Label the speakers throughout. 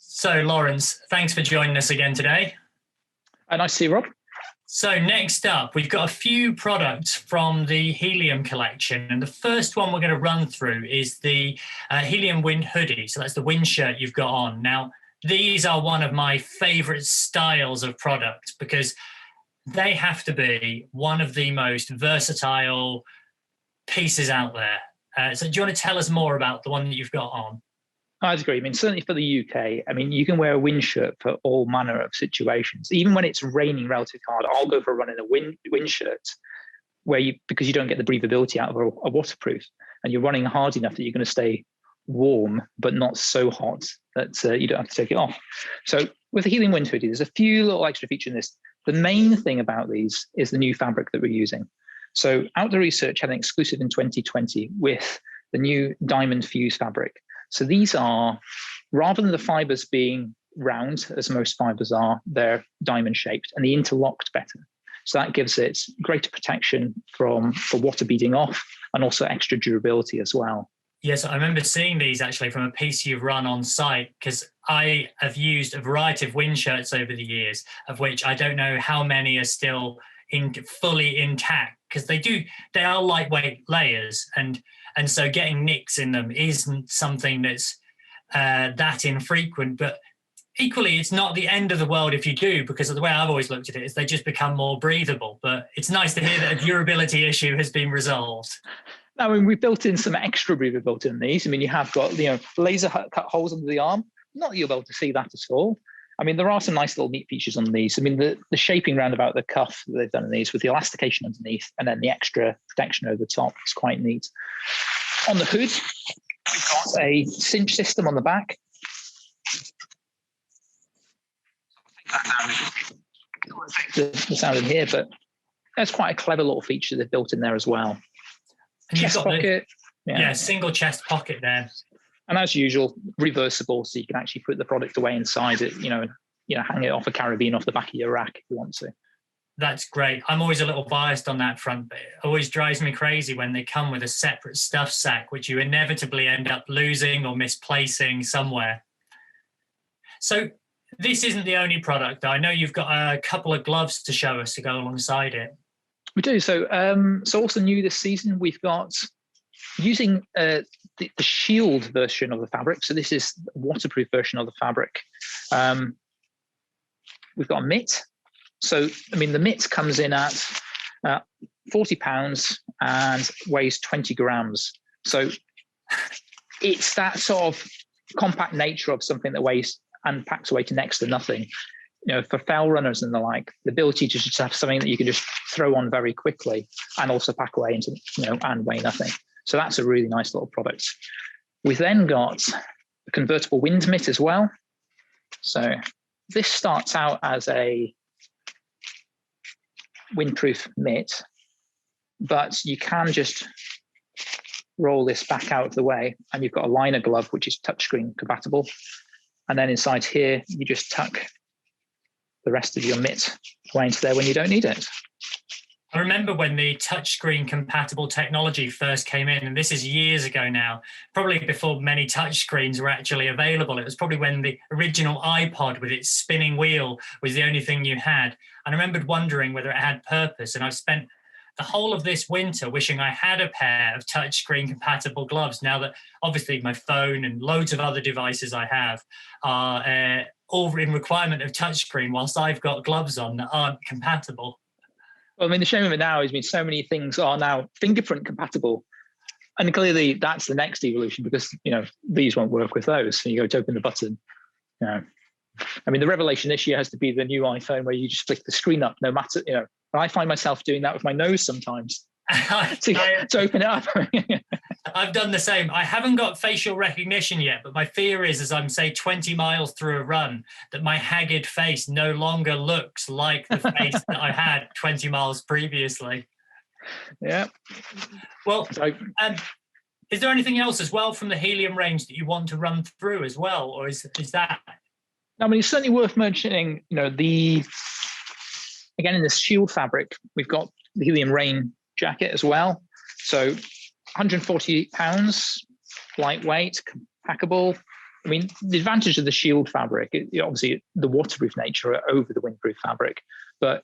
Speaker 1: So, Lawrence, thanks for joining us again today.
Speaker 2: Nice to see you, Rob.
Speaker 1: So next up, we've got a few products from the Helium collection. And the first one we're going to run through is the Helium Wind hoodie. So that's the wind shirt you've got on. Now, these are one of my favorite styles of product because they have to be one of the most versatile pieces out there. So do you want to tell us more about the one that you've got on?
Speaker 2: I'd agree. I mean, certainly for the UK, I mean, you can wear a wind shirt for all manner of situations. Even when it's raining relatively hard, I'll go for a run in a wind shirt because you don't get the breathability out of a waterproof, and you're running hard enough that you're going to stay warm, but not so hot that you don't have to take it off. So with the Helium Wind hoodie, there's a few little extra features in this. The main thing about these is the new fabric that we're using. So Outdoor Research had an exclusive in 2020 with the new diamond fuse fabric. So these are, rather than the fibers being round, as most fibers are, they're diamond shaped and they interlocked better. So that gives it greater protection for water beading off and also extra durability as well.
Speaker 1: Yes, I remember seeing these actually from a piece you've run on site, because I have used a variety of wind shirts over the years, of which I don't know how many are still fully intact, because they are lightweight layers, and so getting nicks in them isn't something that's that infrequent. But equally, it's not the end of the world if you do, because of the way I've always looked at it is they just become more breathable. But it's nice to hear that a durability issue has been resolved.
Speaker 2: I mean, we've built in some extra breathability in these. I mean, you have got laser cut holes under the arm. Not that you'll be able to see that at all. I mean, there are some nice little neat features on these. I mean, the shaping round about the cuff that they've done in these with the elastication underneath and then the extra protection over the top is quite neat. On the hood, we've got a cinch system on the back. The sound in here, but that's quite a clever little feature they've built in there as well.
Speaker 1: And
Speaker 2: chest pocket.
Speaker 1: Single chest pocket there.
Speaker 2: And as usual, reversible, so you can actually put the product away inside it, hang it off a carabiner off the back of your rack if you want to.
Speaker 1: That's great. I'm always a little biased on that front, but it always drives me crazy when they come with a separate stuff sack, which you inevitably end up losing or misplacing somewhere. So this isn't the only product. I know you've got a couple of gloves to show us to go alongside it.
Speaker 2: We do. So also new this season, we've got using the shield version of the fabric. So this is the waterproof version of the fabric. We've got a mitt. So, I mean, the mitt comes in at 40 pounds and weighs 20 grams. So it's that sort of compact nature of something that weighs and packs away to next to nothing. For fell runners and the like, the ability to just have something that you can just throw on very quickly and also pack away into, and weigh nothing. So that's a really nice little product. We've then got a convertible windsmith as well. So this starts out as a windproof mitt, but you can just roll this back out of the way and you've got a liner glove, which is touchscreen compatible. And then inside here, you just tuck the rest of your mitt away into there when you don't need it.
Speaker 1: I remember when the touchscreen compatible technology first came in, and this is years ago now, probably before many touchscreens were actually available. It was probably when the original iPod with its spinning wheel was the only thing you had. And I remembered wondering whether it had purpose. And I've spent the whole of this winter wishing I had a pair of touchscreen compatible gloves, now that obviously my phone and loads of other devices I have are all in requirement of touchscreen, whilst I've got gloves on that aren't compatible.
Speaker 2: Well, I mean, the shame of it now is, so many things are now fingerprint compatible. And clearly that's the next evolution because, these won't work with those. So you go to open the button. I mean, the revelation this year has to be the new iPhone where you just flick the screen up, no matter, I find myself doing that with my nose sometimes to open it up.
Speaker 1: I've done the same. I haven't got facial recognition yet, but my fear is, as I'm, say, 20 miles through a run, that my haggard face no longer looks like the face that I had 20 miles previously.
Speaker 2: Yeah.
Speaker 1: Well, is there anything else as well from the Helium range that you want to run through as well, or is that?
Speaker 2: I mean, it's certainly worth mentioning, again, in this shield fabric, we've got the Helium Rain jacket as well. So 140 pounds, lightweight, packable. I mean, the advantage of the shield fabric, obviously the waterproof nature over the windproof fabric, but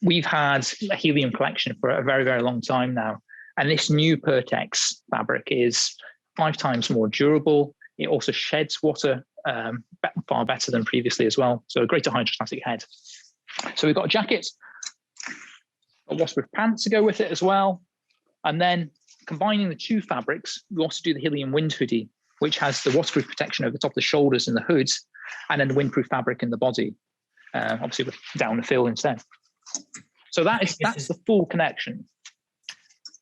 Speaker 2: we've had a helium collection for a very, very long time now. And this new Gore-Tex fabric is 5 times more durable. It also sheds water far better than previously as well. So a greater hydrostatic head. So we've got a jacket, a waterproof pants to go with it as well. And then combining the 2 fabrics, we also do the Helium Wind hoodie, which has the waterproof protection over the top of the shoulders and the hood, and then the windproof fabric in the body, obviously with down the fill instead. So that's the full connection.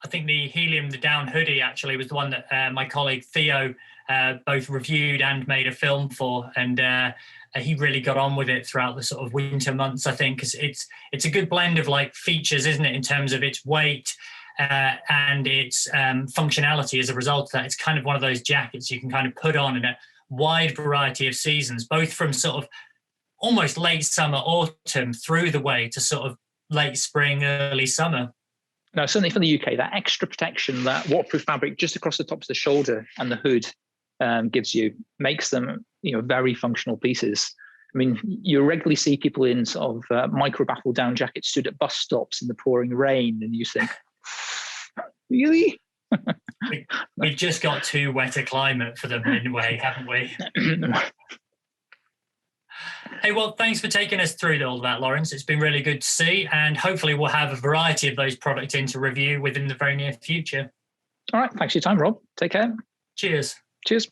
Speaker 1: I think the down hoodie actually was the one that my colleague Theo both reviewed and made a film for, and he really got on with it throughout the sort of winter months, I think, because it's a good blend of like features, isn't it, in terms of its weight and its functionality. As a result of that, it's kind of one of those jackets you can kind of put on in a wide variety of seasons, both from sort of almost late summer, autumn through the way to sort of late spring, early summer.
Speaker 2: No, certainly for the UK, that extra protection, that waterproof fabric just across the tops of the shoulder and the hood gives you, makes them, very functional pieces. I mean, you regularly see people in sort of micro baffle down jackets stood at bus stops in the pouring rain, and you think, really?
Speaker 1: We've just got too wet a climate for them in a way, haven't we? Hey, well, thanks for taking us through all that, Lawrence. It's been really good to see, and hopefully we'll have a variety of those products into review within the very near future.
Speaker 2: All right. Thanks for your time, Rob. Take care.
Speaker 1: Cheers.
Speaker 2: Cheers.